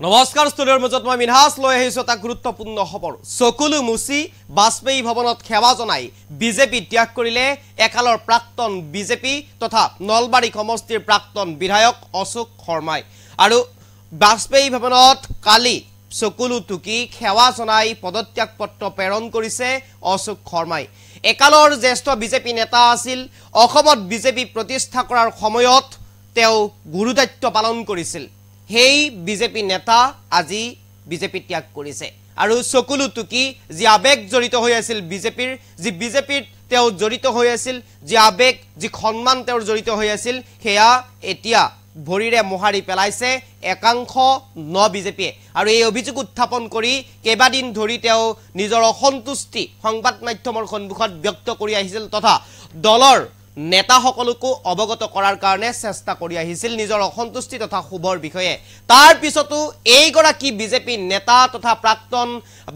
নমস্কাৰ ষ্টুডিঅ'ৰ মাজত মই মিনহাস লৈ আহিছো এটা গুৰুত্বপূৰ্ণ খবৰ চকুলু মুচি বাজপেয়ী ভৱনত সেৱা জনাই বিজেপি ত্যাগ কৰিলে একালৰ প্ৰাক্তন বিজেপি তথা নলবাৰী সমষ্টিৰ প্ৰাক্তন বিধায়ক অশোক শৰ্মাই আৰু বাজপেয়ী ভৱনত কালি চকুলু টুকি সেৱা জনাই পদত্যাগ পত্ৰ প্ৰেৰণ কৰিছে অশোক শৰ্মাই একালৰ জ্যেষ্ঠ বিজেপি নেতা আছিল অসমত বিজেপি প্ৰতিষ্ঠা কৰাৰ সময়ত তেওঁ গুৰুদায়িত্ব পালন কৰিছিল হেই বিজেপি নেতা আজি বিজেপি ত্যাগ কৰিছে আৰু চকুলু টুকি যি আবেগ জড়িত হৈ আছিল বিজেপিৰ যি বিজেপিৰ তেওঁ জড়িত হৈ আছিল যি আবেগ যি সম্মান তেওঁৰ জড়িত হৈ আছিল হেয়া এতিয়া ভৰিৰে মোহাৰি পেলাইছে একাংশ ন বিজেপিয়ে আৰু এই অভিযোগ উত্থাপন কৰি কেইবাদিন ধৰি তেওঁ নিজৰ অসন্তুষ্টি সংবাদ মাধ্যমৰ সন্মুখত ব্যক্ত কৰি আহিছিল তথা দলৰ নেতা সকলকো অৱগত কৰাৰ কাৰণে চেষ্টা কৰি আহিছিল নিজৰ অসন্তুষ্টি তথা খুবৰ বিষয়ে তাৰ পিছতো এই গৰাকী বিজেপি নেতা তথা প্ৰাক্তন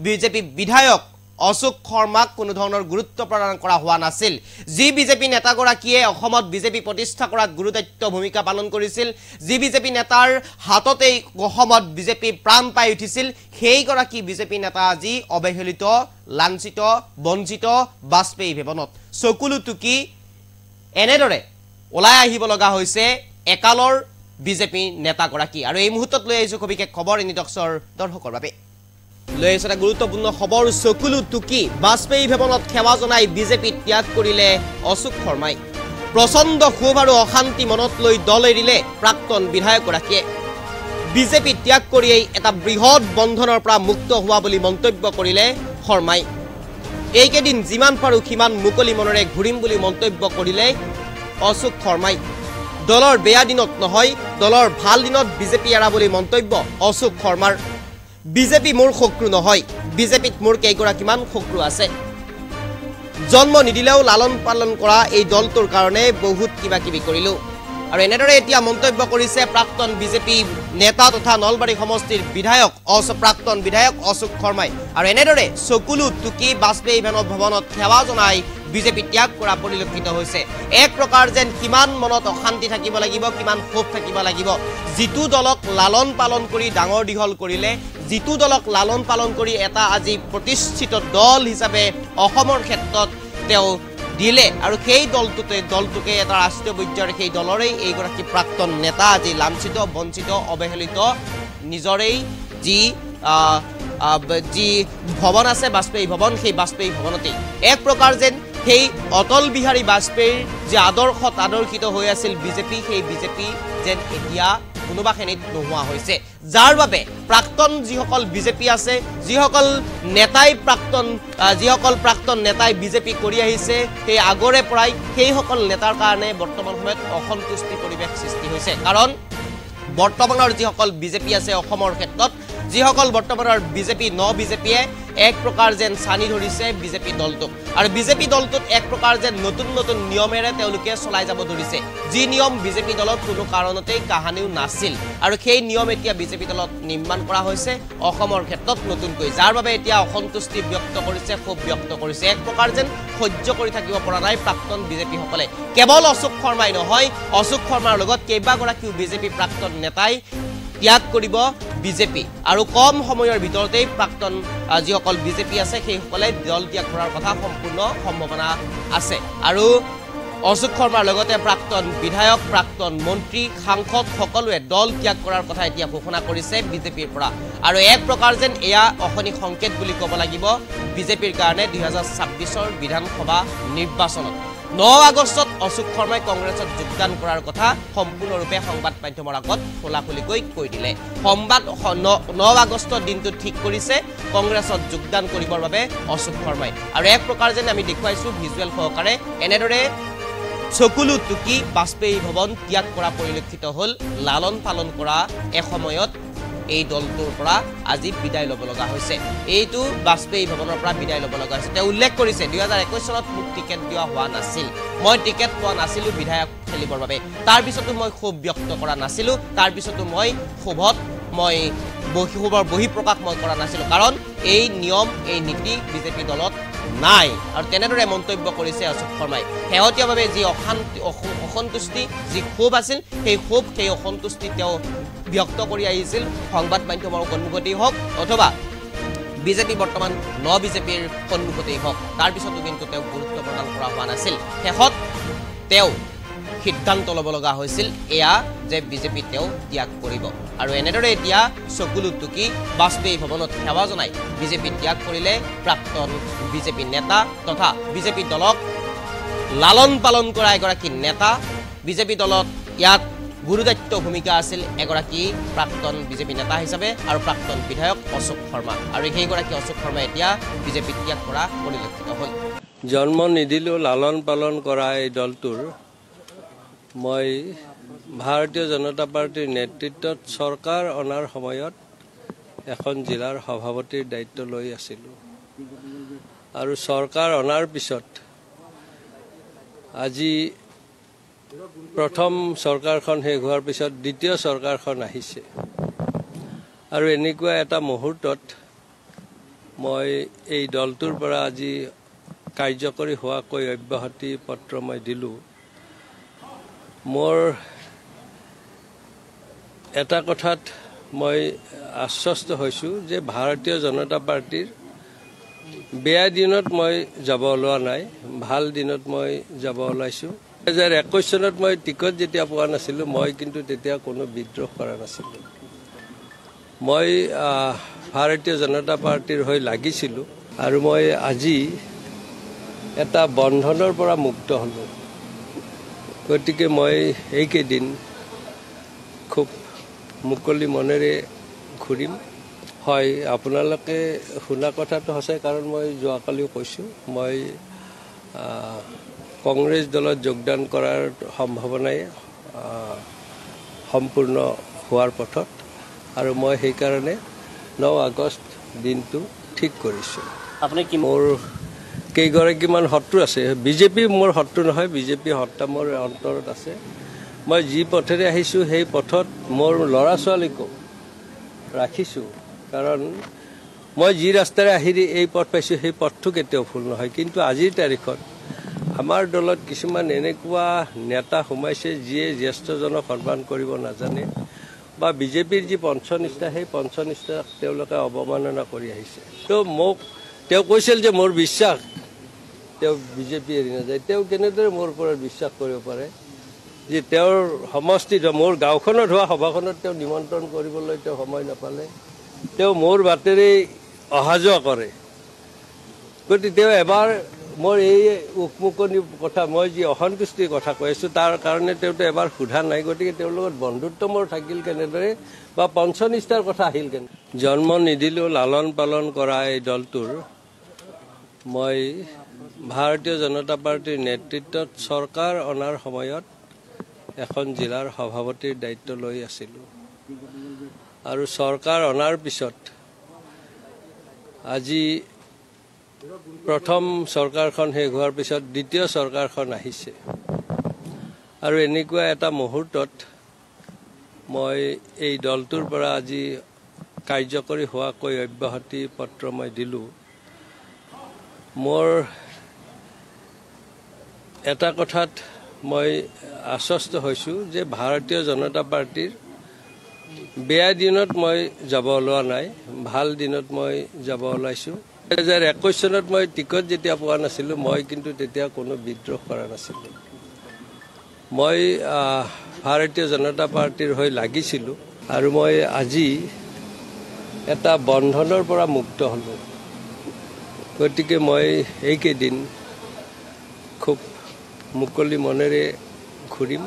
বিজেপি বিধায়ক অশোক শৰ্মাক কোনো ধৰণৰ গুৰুত্ব প্ৰদান কৰা হোৱা নাছিল যি বিজেপি নেতা গৰাকীয়ে অসমত বিজেপি প্ৰতিষ্ঠা কৰাত গুৰুত্বপূৰ্ণ ভূমিকা পালন কৰিছিল যি বিজেপি নেতাৰ হাততেই অসমত বিজেপি প্ৰাণ পাই উঠিছিল সেই গৰাকী বিজেপি নেতা আজি অৱহেলিত লাঞ্ছিত বঞ্চিত বাজপেয়ী ভৱনত চকুলু টুকি এনেদৰে ওলাই আহিব লগা হৈছে একালৰ বিজেপি নেতা গৰাকী আৰু এই মুহূৰ্তত লৈ আহিছো কবিশেষ খবৰ ইনিটক্সৰ দৰ্শকৰ বাবে লৈ আহিছে এটা গুৰুত্বপূৰ্ণ খবৰ চকুলু টুকি বাজপেয়ী ভৱনত সেৱা জনাই বিজেপি ত্যাগ কৰিলে অশোক শৰ্মাই প্ৰচণ্ড ক্ষোভ আৰু অশান্তি মনত লৈ দল এৰিলে প্ৰাক্তন বিধায়ক গৰাকীয়ে বিজেপি ত্যাগ কৰিয়েই এটা বৃহৎ বন্ধনৰ পৰা মুক্ত হোৱা বুলি মন্তব্য কৰিলে শৰ্মাই এইকেদিন যিমান পাৰো সিমান মুকলি মনৰে ঘূৰিম বুলি মন্তব্য কৰিলে অশোক শৰ্মাই দলৰ বেয়া দিনত নহয় দলৰ ভাল দিনত বিজেপি এৰা বুলি মন্তব্য অশোক শৰ্মাৰ বিজেপি মোৰ শত্ৰু নহয় বিজেপিত মোৰ কেইগৰাকীমান শত্ৰু আছে জন্ম নিদিলেও লালন পালন কৰা এই দলটোৰ কাৰণে বহুত কিবা কিবি কৰিলো আৰু এনেদৰে এতিয়া মন্তব্য কৰিছে প্ৰাক্তন বিজেপি নেতা তথা নলবাৰী সমষ্টিৰ বিধায়ক প্ৰাক্তন বিধায়ক অশোক শৰ্মাই আৰু এনেদৰে চকুলু টুকি বাজপেয়ী ভৱনত সেৱা জনাই বিজেপি ত্যাগ কৰা পৰিলক্ষিত হৈছে এক প্ৰকাৰ যেন কিমান মনত অশান্তি থাকিব লাগিব কিমান ক্ষোভ থাকিব লাগিব যিটো দলক লালন পালন কৰি ডাঙৰ দীঘল কৰিলে যিটো দলক লালন পালন কৰি এটা আজি প্ৰতিষ্ঠিত দল হিচাপে অসমৰ ক্ষেত্ৰত তেওঁ দিলে আৰু সেই দলটোকে এটা ৰাষ্ট্ৰীয় পৰ্যায়ৰ সেই দলৰেই এইগৰাকী প্ৰাক্তন নেতা আজি লাঞ্ছিত বঞ্চিত অৱহেলিত নিজৰেই যি ভৱন আছে বাজপেয়ী ভৱন সেই বাজপেয়ী ভৱনতেই এক প্ৰকাৰ যেন সেই অটল বিহাৰী বাজপেয়ীৰ যি আদৰ্শত আদৰ্শিত হৈ আছিল বিজেপি সেই বিজেপি যেন এতিয়া কোনোবাখিনিত নোহোৱা হৈছে যাৰ বাবে প্ৰাক্তন যিসকল বিজেপি আছে যিসকল প্ৰাক্তন নেতাই বিজেপি কৰি আহিছে সেই আগৰে পৰাই সেইসকল নেতাৰ কাৰণে বৰ্তমান সময়ত অসন্তুষ্টি পৰিৱেশ সৃষ্টি হৈছে কাৰণ বৰ্তমানৰ যিসকল বিজেপি আছে অসমৰ ক্ষেত্ৰত যিসকল বৰ্তমানৰ বিজেপি বিজেপিয়ে এক প্ৰকাৰ যেন চানি ধৰিছে বিজেপি দলটোক আৰু বিজেপি দলটোত এক প্ৰকাৰ যেন নতুন নতুন নিয়মেৰে তেওঁলোকে চলাই যাব ধৰিছে যি নিয়ম বিজেপি দলত কোনো কাৰণতেই কাহানিও নাছিল আৰু সেই নিয়ম এতিয়া বিজেপি দলত নিৰ্মাণ কৰা হৈছে অসমৰ ক্ষেত্ৰত নতুনকৈ যাৰ বাবে এতিয়া অসন্তুষ্টি ব্যক্ত কৰিছে ক্ষোভ ব্যক্ত কৰিছে এক প্ৰকাৰ যেন সহ্য কৰি থাকিব পৰা নাই প্ৰাক্তন বিজেপিসকলে কেৱল অশোক শৰ্মাই নহয় অশোক শৰ্মাৰ লগত কেইবাগৰাকীও বিজেপি প্ৰাক্তন নেতাই ত্যাগ কৰিব বিজেপি আৰু কম সময়ৰ ভিতৰতেই প্ৰাক্তন যিসকল বিজেপি আছে সেইসকলে দল ত্যাগ কৰাৰ কথা সম্পূৰ্ণ সম্ভাৱনা আছে আৰু অশোক শৰ্মাৰ লগতে প্ৰাক্তন বিধায়ক প্ৰাক্তন মন্ত্ৰী সাংসদ সকলোৱে দল ত্যাগ কৰাৰ কথা এতিয়া ঘোষণা কৰিছে বিজেপিৰ পৰা আৰু এক প্ৰকাৰ যেন এয়া অশনি সংকেত বুলি ক'ব লাগিব বিজেপিৰ কাৰণে 2026ৰ বিধানসভা নিৰ্বাচনত 9 আগষ্টত অশোক শৰ্মাই কংগ্ৰেছত যোগদান কৰাৰ কথা সম্পূৰ্ণৰূপে সংবাদ মাধ্যমৰ আগত খোলাখুলিকৈ কৈ দিলে 9 আগষ্টৰ দিনটো ঠিক কৰিছে কংগ্ৰেছত যোগদান কৰিবৰ বাবে অশোক শৰ্মাই আৰু এক প্ৰকাৰ যেন আমি দেখুৱাইছো ভিজুৱেল সহকাৰে এনেদৰে চকুলু টুকি বাজপেয়ী ভৱন ত্যাগ কৰা পৰিলক্ষিত হ'ল লালন পালন কৰা এসময়ত এই দলটোৰ পৰা আজি বিদায় ল'ব লগা হৈছে এইটো বাজপেয়ী ভৱনৰ পৰা বিদায় ল'ব লগা হৈছে তেওঁ উল্লেখ কৰিছে 2021 চনত মোক টিকেট দিয়া হোৱা নাছিল মই টিকেট পোৱা নাছিলো বিধায়ক খেলিবৰ বাবে তাৰ পিছতো মই খুব ব্যক্ত কৰা নাছিলো তাৰ পিছতো মই খুবত মই বহি প্ৰকাশ মই কৰা নাছিলো কাৰণ এই নিয়ম এই নীতি বিজেপি দলত নাই আৰু তেনেদৰে মন্তব্য কৰিছে অশোক শৰ্মাই শেহতীয়াভাৱে যি অসন্তুষ্টি যি ক্ষোভ আছিল সেই ক্ষোভ সেই অসন্তুষ্টি তেওঁ ব্যক্ত কৰি আহিছিল সংবাদ মাধ্যমৰ সন্মুখতেই হওক অথবা বিজেপি বৰ্তমান বিজেপিৰ সন্মুখতেই হওক তাৰ পিছতো কিন্তু তেওঁক গুৰুত্ব প্ৰদান কৰা হোৱা নাছিল শেষত তেওঁ সিদ্ধান্ত ল'ব লগা হৈছিল এয়া যে বিজেপি তেওঁ ত্যাগ কৰিব আৰু এনেদৰে এতিয়া চকুলো টুকি বাজপেয়ী ভৱনত সেৱা জনাই বিজেপি ত্যাগ কৰিলে প্ৰাক্তন বিজেপি নেতা তথা বিজেপি দলক লালন পালন কৰা এগৰাকী নেতা বিজেপি দলত ইয়াত গুৰুদায়িত্ব ভূমিকা আছিল এগৰাকী প্ৰাক্তন বিজেপি নেতা হিচাপে আৰু প্ৰাক্তন বিধায়ক অশোক শৰ্মা আৰু সেইগৰাকী অশোক শৰ্মা এতিয়া বিজেপি ত্যাগ কৰা পৰিলক্ষিত হ'ল জন্ম নিদিলেও লালন পালন কৰা এই দলটোৰ মই ভাৰতীয় জনতা পাৰ্টিৰ নেতৃত্বত চৰকাৰ অনাৰ সময়ত এখন জিলাৰ সভাপতিৰ দায়িত্ব লৈ আছিলোঁ আৰু চৰকাৰ অনাৰ পিছত আজি প্ৰথম চৰকাৰখন শেষ হোৱাৰ পিছত দ্বিতীয় চৰকাৰখন আহিছে আৰু এনেকুৱা এটা মুহূৰ্তত মই এই দলটোৰ পৰা আজি কাৰ্যকৰী হোৱাকৈ অব্যাহতি পত্ৰ মই দিলোঁ মোৰ এটা কথাত মই আশ্বস্ত হৈছোঁ যে ভাৰতীয় জনতা পাৰ্টিৰ বেয়া দিনত মই যাব ওলোৱা নাই ভাল দিনত মই যাব ওলাইছোঁ 2021 চনত মই টিকট যেতিয়া পোৱা নাছিলোঁ মই কিন্তু তেতিয়া কোনো বিদ্ৰোহ কৰা নাছিলোঁ মই ভাৰতীয় জনতা পাৰ্টিৰ হৈ লাগিছিলোঁ আৰু মই আজি এটা বন্ধনৰ পৰা মুক্ত হ'লোঁ গতিকে মই এইকেইদিন খুব মুকলি মনেৰে ঘূৰিম হয় আপোনালোকে শুনা কথাটো সঁচাই কাৰণ মই যোৱাকালিও কৈছোঁ মই কংগ্ৰেছ দলত যোগদান কৰাৰ সম্ভাৱনাই সম্পূৰ্ণ হোৱাৰ পথত আৰু মই সেইকাৰণে 9 আগষ্ট দিনটো ঠিক কৰিছোঁ আপুনি কি মোৰ কেইগৰাকীমান শত্ৰু আছে বিজেপি মোৰ শত্ৰু নহয় বিজেপি হত্যা মোৰ অন্তৰত আছে মই যি পথেৰে আহিছোঁ সেই পথত মোৰ ল'ৰা ছোৱালীকো ৰাখিছোঁ কাৰণ মই যি ৰাস্তাৰে আহি এই পথ পাইছোঁ সেই পথটো কেতিয়াও ভুল নহয় কিন্তু আজিৰ তাৰিখত আমাৰ দলত কিছুমান এনেকুৱা নেতা সোমাইছে যিয়ে জ্যেষ্ঠজনক সন্মান কৰিব নাজানে বা বিজেপিৰ যি পঞ্চনিষ্ঠা সেই পঞ্চনিষ্ঠাক তেওঁলোকে অৱমাননা কৰি আহিছে তো মোক তেওঁ কৈছিল যে মোৰ বিশ্বাস তেওঁ বিজেপি এৰি নাযায় তেওঁ কেনেদৰে মোৰ ওপৰত বিশ্বাস কৰিব পাৰে যে তেওঁৰ সমষ্টিত মোৰ গাঁওখনত হোৱা সভাখনত তেওঁ নিমন্ত্ৰণ কৰিবলৈ তেওঁ সময় নাপালে তেওঁ মোৰ বাটেৰে অহা যোৱা কৰে গতিকে তেওঁ এবাৰ মোৰ এই উকমুকনি কথা মই যি অসন্তুষ্টিৰ কথা কৈ আছোঁ তাৰ কাৰণে তেওঁতো এবাৰ সোধা নাই গতিকে তেওঁৰ লগত বন্ধুত্ব মোৰ থাকিল কেনেদৰে বা পঞ্চনিষ্ঠাৰ কথা আহিল কেনে জন্ম নিদিলেও লালন পালন কৰা এই দলটোৰ মই ভাৰতীয় জনতা পাৰ্টিৰ নেতৃত্বত চৰকাৰ অনাৰ সময়ত এখন জিলাৰ সভাপতিৰ দায়িত্ব লৈ আছিলোঁ আৰু চৰকাৰ অনাৰ পিছত আজি প্ৰথম চৰকাৰখন শেষ হোৱাৰ পিছত দ্বিতীয় চৰকাৰখন আহিছে আৰু এনেকুৱা এটা মুহূৰ্তত মই এই দলটোৰ পৰা আজি কাৰ্যকৰী হোৱাকৈ অব্যাহতি পত্ৰ মই দিলোঁ মোৰ এটা কথাত মই আশ্বস্ত হৈছোঁ যে ভাৰতীয় জনতা পাৰ্টিৰ বেয়া দিনত মই যাব ওলোৱা নাই ভাল দিনত মই যাব ওলাইছোঁ 2021 চনত মই টিকট যেতিয়া পোৱা নাছিলোঁ মই কিন্তু তেতিয়া কোনো বিদ্ৰোহ কৰা নাছিলোঁ মই ভাৰতীয় জনতা পাৰ্টিৰ হৈ লাগিছিলোঁ আৰু মই আজি এটা বন্ধনৰ পৰা মুক্ত হ'লোঁ গতিকে মই এইকেইদিন খুব মুকলি মনেৰে ঘূৰিম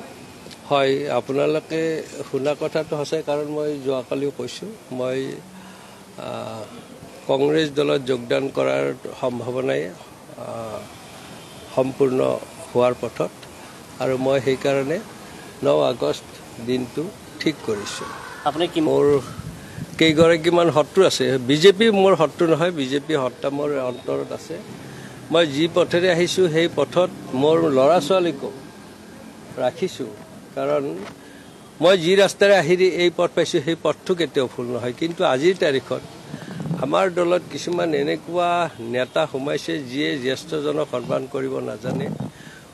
হয় আপোনালোকে শুনা কথাটো সঁচাই কাৰণ মই যোৱাকালিও কৈছোঁ মই কংগ্ৰেছ দলত যোগদান কৰাৰ সম্ভাৱনাই সম্পূৰ্ণ হোৱাৰ পথত আৰু মই সেইকাৰণে 9 আগষ্ট দিনটো ঠিক কৰিছোঁ আপুনি কি মোৰ কেইগৰাকীমান শত্ৰু আছে বিজেপি মোৰ শত্ৰু নহয় বিজেপি হত্যা মোৰ অন্তৰত আছে মই যি পথেৰে আহিছোঁ সেই পথত মোৰ ল'ৰা ছোৱালীকো ৰাখিছোঁ কাৰণ মই যি ৰাস্তাৰে আহি এই পথ পাইছোঁ সেই পথটো কেতিয়াও ভুল নহয় কিন্তু আজিৰ তাৰিখত আমাৰ দলত কিছুমান এনেকুৱা নেতা সোমাইছে যিয়ে জ্যেষ্ঠজনক সন্মান কৰিব নাজানে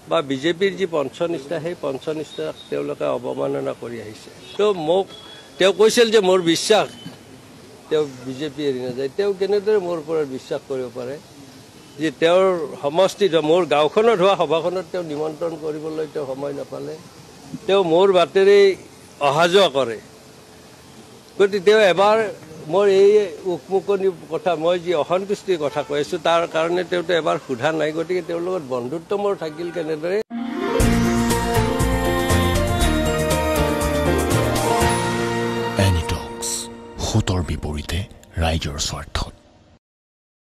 বা বিজেপিৰ যি পঞ্চনিষ্ঠা সেই পঞ্চনিষ্ঠাক তেওঁলোকে অৱমাননা কৰি আহিছে তো মোক তেওঁ কৈছিল যে মোৰ বিশ্বাস তেওঁ বিজেপি এৰি নাযায়। তেওঁ কেনেদৰে মোৰ ওপৰত বিশ্বাস কৰিব পাৰে যে তেওঁৰ সমষ্টিত মোৰ গাঁওখনত হোৱা সভাখনত তেওঁ নিমন্ত্ৰণ কৰিবলৈ তেওঁ সময় নাপালে। তেওঁ মোৰ বাটেৰে অহা যোৱা কৰে। গতিকে তেওঁ এবাৰ মোৰ এই উকমুকনি কথা মই যি অসন্তুষ্টিৰ কথা কৈ আছোঁ তাৰ কাৰণে তেওঁতো এবাৰ সোধা নাই। গতিকে তেওঁৰ লগত বন্ধুত্ব মোৰ থাকিল কেনেদৰে। এনিটক্স, সোঁতৰ বিপৰীতে ৰাইজৰ স্বাৰ্থত।